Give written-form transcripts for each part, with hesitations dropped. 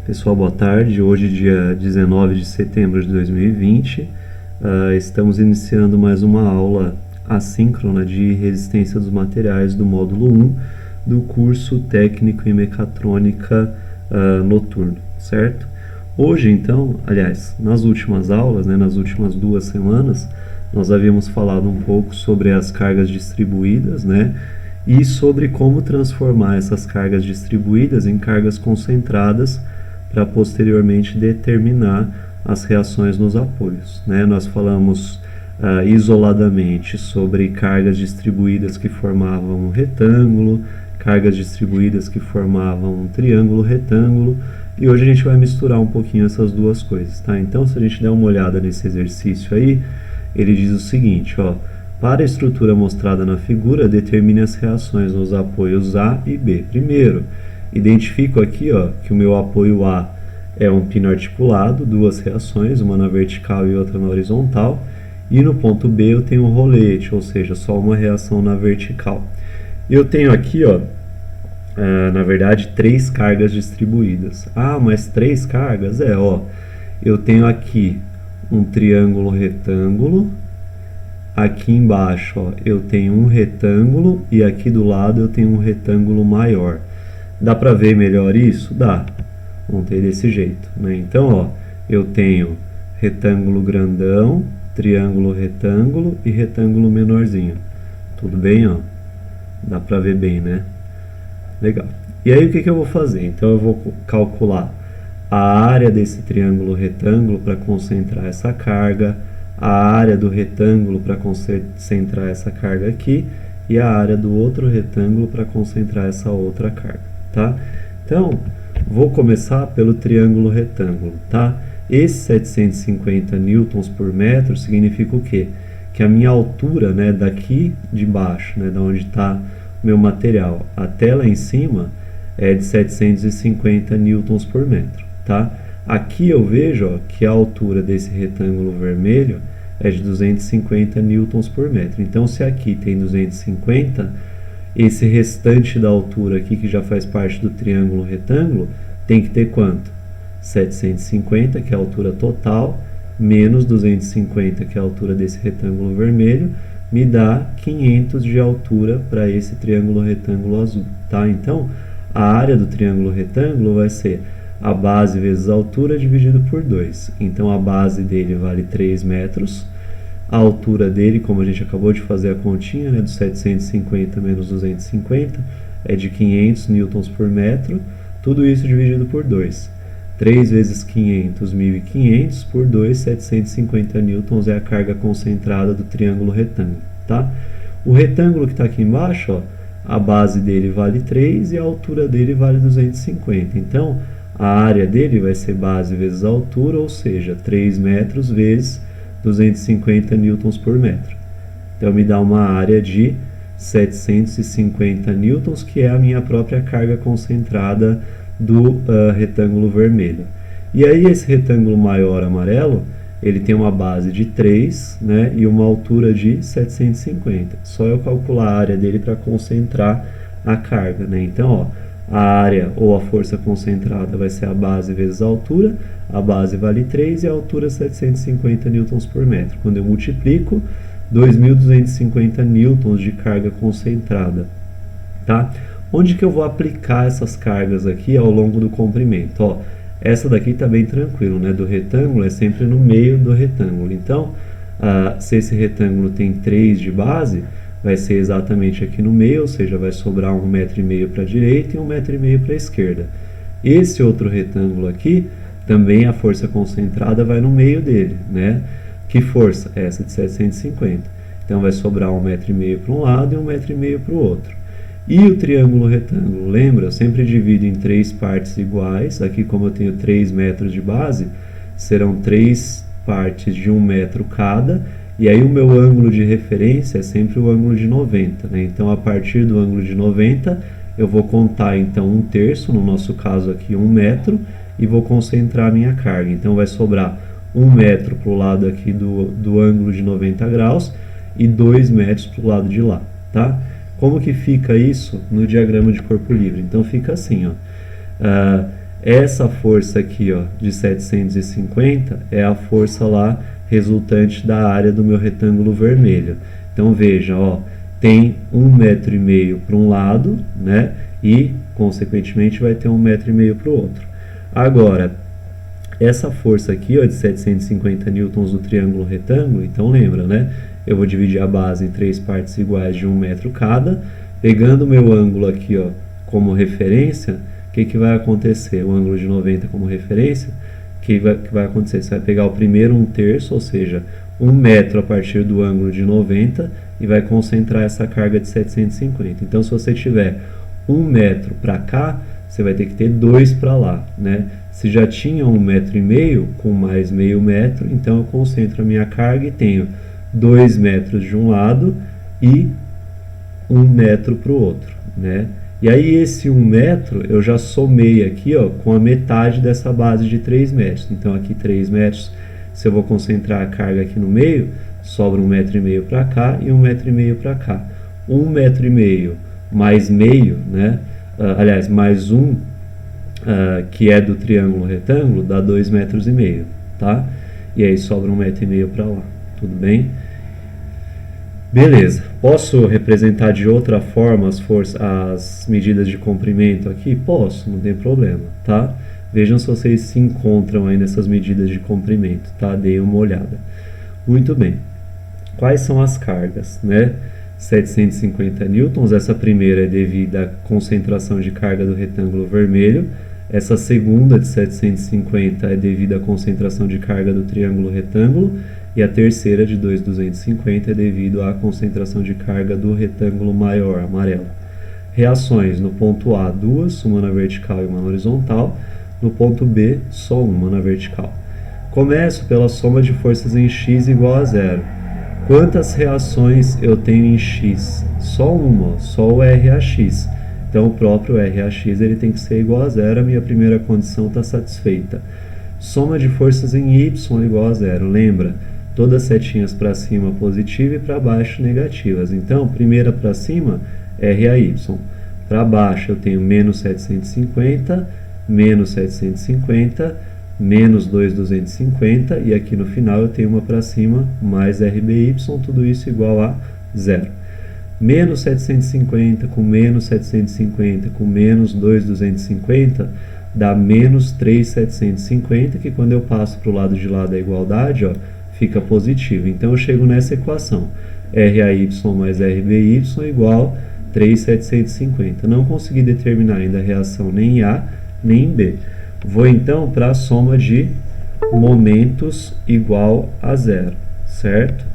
Pessoal, boa tarde. Hoje, dia 19 de setembro de 2020, estamos iniciando mais uma aula assíncrona de resistência dos materiais do módulo 1 do curso técnico em mecatrônica noturno, certo? Hoje, então, aliás, nas últimas aulas, nas últimas 2 semanas, nós havíamos falado um pouco sobre as cargas distribuídas, e sobre como transformar essas cargas distribuídas em cargas concentradas para posteriormente determinar as reações nos apoios. Nós falamos isoladamente sobre cargas distribuídas que formavam um retângulo, cargas distribuídas que formavam um triângulo retângulo, e hoje a gente vai misturar um pouquinho essas duas coisas, tá? Então, se a gente der uma olhada nesse exercício aí, ele diz o seguinte, para a estrutura mostrada na figura, determine as reações nos apoios A e B. Primeiro, identifico aqui que o meu apoio A é um pino articulado, duas reações, uma na vertical e outra na horizontal, e no ponto B eu tenho um rolete, ou seja, só uma reação na vertical. Eu tenho aqui, na verdade, 3 cargas distribuídas. Ah, mas 3 cargas? Eu tenho aqui um triângulo retângulo, aqui embaixo eu tenho um retângulo e aqui do lado eu tenho um retângulo maior. Dá para ver melhor isso? Dá. Montei desse jeito, Então, eu tenho retângulo grandão, triângulo retângulo e retângulo menorzinho. Tudo bem, Dá para ver bem, Legal. E aí o que eu vou fazer? Então eu vou calcular a área desse triângulo retângulo para concentrar essa carga, a área do retângulo para concentrar essa carga aqui e a área do outro retângulo para concentrar essa outra carga, tá? Então, vou começar pelo triângulo retângulo, tá? Esse 750 newtons por metro significa o quê? Que a minha altura, daqui de baixo, da onde está o meu material, até lá em cima, é de 750 newtons por metro, tá? Aqui eu vejo que a altura desse retângulo vermelho é de 250 newtons por metro. Então, se aqui tem 250, esse restante da altura aqui, que já faz parte do triângulo retângulo, tem que ter quanto? 750, que é a altura total, menos 250, que é a altura desse retângulo vermelho, me dá 500 de altura para esse triângulo retângulo azul, tá? Então, a área do triângulo retângulo vai ser a base vezes a altura dividido por 2. Então, a base dele vale 3 metros. A altura dele, como a gente acabou de fazer a continha, dos 750 menos 250, é de 500 newtons por metro. Tudo isso dividido por 2. 3 vezes 500, 1.500, por 2, 750 newtons é a carga concentrada do triângulo retângulo, tá? O retângulo que está aqui embaixo, a base dele vale 3 e a altura dele vale 250. Então, a área dele vai ser base vezes a altura, ou seja, 3 metros vezes 250 newtons por metro. Então, me dá uma área de 750 newtons, que é a minha própria carga concentrada do retângulo vermelho. E aí, esse retângulo maior amarelo, ele tem uma base de 3, e uma altura de 750. Só eu calcular a área dele para concentrar a carga, Então, a área ou a força concentrada vai ser a base vezes a altura. A base vale 3 e a altura 750 newtons por metro. Quando eu multiplico, 2.250 newtons de carga concentrada, tá? Onde que eu vou aplicar essas cargas aqui ao longo do comprimento? Essa daqui está bem tranquilo, do retângulo é sempre no meio do retângulo. Então, se esse retângulo tem 3 de base, vai ser exatamente aqui no meio, ou seja, vai sobrar 1,5 metro para a direita e 1,5 metro para a esquerda. Esse outro retângulo aqui, também a força concentrada vai no meio dele, Que força? Essa de 750. Então, vai sobrar 1,5 metro para um lado e 1,5 metro para o outro. E o triângulo retângulo, lembra? Eu sempre divido em 3 partes iguais. Aqui, como eu tenho 3 metros de base, serão 3 partes de 1 metro cada. E aí o meu ângulo de referência é sempre o ângulo de 90, Então, a partir do ângulo de 90, eu vou contar, então, 1/3, no nosso caso aqui, 1 metro, e vou concentrar a minha carga. Então, vai sobrar 1 metro para o lado aqui do ângulo de 90 graus e 2 metros para o lado de lá, tá? Como que fica isso no diagrama de corpo livre? Então, fica assim, Essa força aqui, ó, de 750 é a força lá resultante da área do meu retângulo vermelho. Então veja, ó, tem 1,5 m para um lado, né? E consequentemente vai ter 1,5 m para o outro. Agora, essa força aqui, ó, de 750 newtons do triângulo retângulo, então lembra, né? Eu vou dividir a base em 3 partes iguais de 1 metro cada. Pegando o meu ângulo aqui, ó, como referência, o que vai acontecer? O ângulo de 90 como referência, o que vai acontecer? Você vai pegar o primeiro 1/3, ou seja, 1 metro a partir do ângulo de 90 e vai concentrar essa carga de 750. Então, se você tiver 1 metro para cá, você vai ter que ter 2 para lá, né? Se já tinha 1,5 m, com mais meio metro, então eu concentro a minha carga e tenho 2 metros de um lado e 1 metro para o outro, né? E aí esse 1 metro eu já somei aqui, ó, com a metade dessa base de 3 metros. Então aqui 3 metros, se eu vou concentrar a carga aqui no meio, sobra 1,5 m para cá e 1,5 m para cá. 1,5 m mais meio, né? Aliás, mais 1, que é do triângulo retângulo, dá 2,5 metros, tá? E aí sobra 1,5 m para lá, tudo bem? Beleza, posso representar de outra forma as medidas de comprimento aqui? Posso, não tem problema, tá? Vejam se vocês se encontram aí nessas medidas de comprimento, tá? Deem uma olhada. Muito bem. Quais são as cargas, né? 750 newtons, essa primeira é devido à concentração de carga do retângulo vermelho. Essa segunda, de 750, é devido à concentração de carga do triângulo retângulo. E a terceira, de 2,250, é devido à concentração de carga do retângulo maior, amarelo. Reações: no ponto A, 2, uma na vertical e uma na horizontal. No ponto B, só uma na vertical. Começo pela soma de forças em x igual a 0. Quantas reações eu tenho em x? Só uma, só o RAX. Então o próprio RAX ele tem que ser igual a 0, a minha primeira condição está satisfeita. Soma de forças em y igual a 0. Lembra? Todas setinhas para cima positivas e para baixo negativas. Então, primeira para cima, RAY. Para baixo eu tenho menos 750, menos 750, menos 2,250. E aqui no final eu tenho uma para cima, mais RBY, tudo isso igual a 0. Menos 750 com menos 750 com menos 2,250 dá menos 3,750, que quando eu passo para o lado de lá da igualdade, ó, fica positivo. Então eu chego nessa equação, RAY mais RBY igual 3,750. Não consegui determinar ainda a reação nem em A nem em B. Vou então para a soma de momentos igual a 0, certo?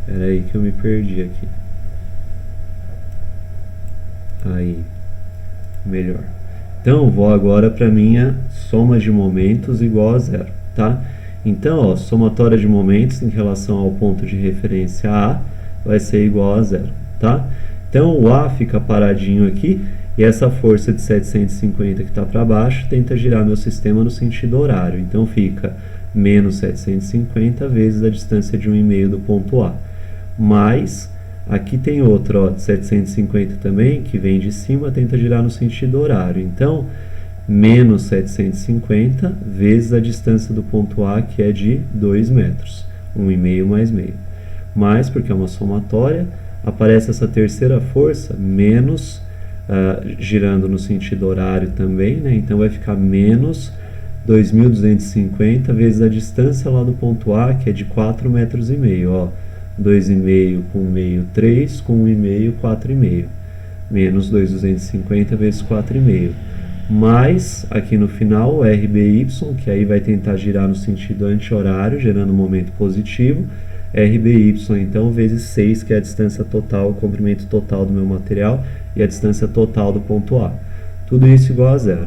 Espera aí que eu me perdi aqui. Aí, melhor. Então, vou agora para minha soma de momentos igual a 0, tá? Então, ó, somatória de momentos em relação ao ponto de referência A vai ser igual a 0, tá? Então, o A fica paradinho aqui e essa força de 750 que está para baixo tenta girar meu sistema no sentido horário. Então, fica menos 750 vezes a distância de 1,5 do ponto A. Mais, aqui tem outra, ó, de 750 também, que vem de cima, tenta girar no sentido horário. Então, menos 750 vezes a distância do ponto A, que é de 2 metros. 1,5 mais meio. Mais, porque é uma somatória, aparece essa terceira força, menos, girando no sentido horário também, né? Então, vai ficar menos 2.250 vezes a distância lá do ponto A, que é de 4,5 metros, ó. 2,5 com meio, 3, com 1,5, 4,5. Menos 2.250 vezes 4,5. Mais, aqui no final, o RBY, que aí vai tentar girar no sentido anti-horário, gerando um momento positivo. RBY, então, vezes 6, que é a distância total, o comprimento total do meu material, e a distância total do ponto A. Tudo isso igual a 0.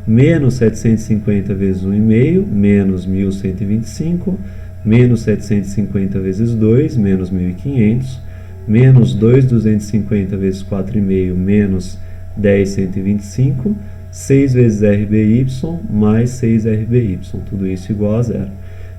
Menos 750 vezes 1,5, menos 1.125. Menos 750 vezes 2, menos 1.500, menos 2.250 vezes 4,5, menos 10.125, 6 vezes RBY, mais 6 RBY, tudo isso igual a 0.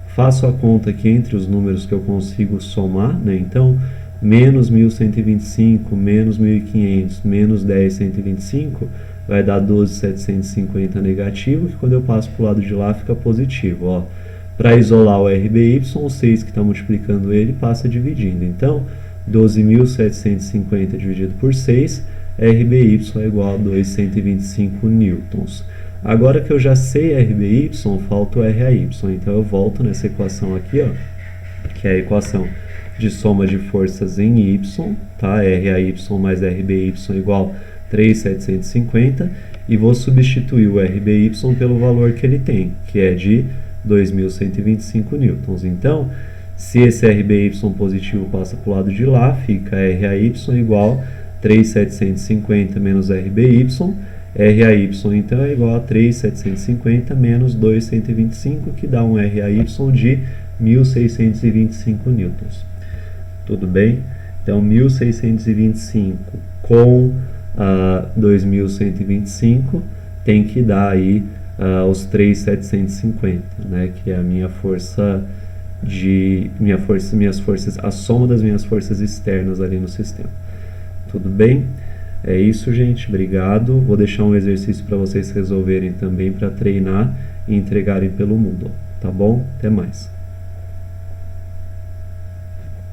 Faço a conta aqui entre os números que eu consigo somar, né? Então, menos 1.125, menos 1.500, menos 10.125, vai dar 12.750 negativo, que quando eu passo para o lado de lá fica positivo. Para isolar o RBY, o 6 que está multiplicando ele passa dividindo. Então, 12.750 dividido por 6, RBY é igual a 225 newtons. Agora que eu já sei RBY, falta o RAY. Então eu volto nessa equação aqui, que é a equação de soma de forças em Y, tá? RAY mais RBY igual a 3.750, e vou substituir o RBY pelo valor que ele tem, que é de 2.125 newtons. Então, se esse RBY positivo passa para o lado de lá, fica RAY igual a 3.750 menos RBY. RAY então é igual a 3.750 menos 2.125, que dá um RAY de 1.625 newtons. Tudo bem? Então, 1.625 com 2.125 tem que dar aí os 3.750, né? Que é a minha força minhas forças, a soma das minhas forças externas ali no sistema. Tudo bem? É isso, gente. Obrigado. Vou deixar um exercício para vocês resolverem também, para treinar e entregarem pelo Moodle. Tá bom? Até mais.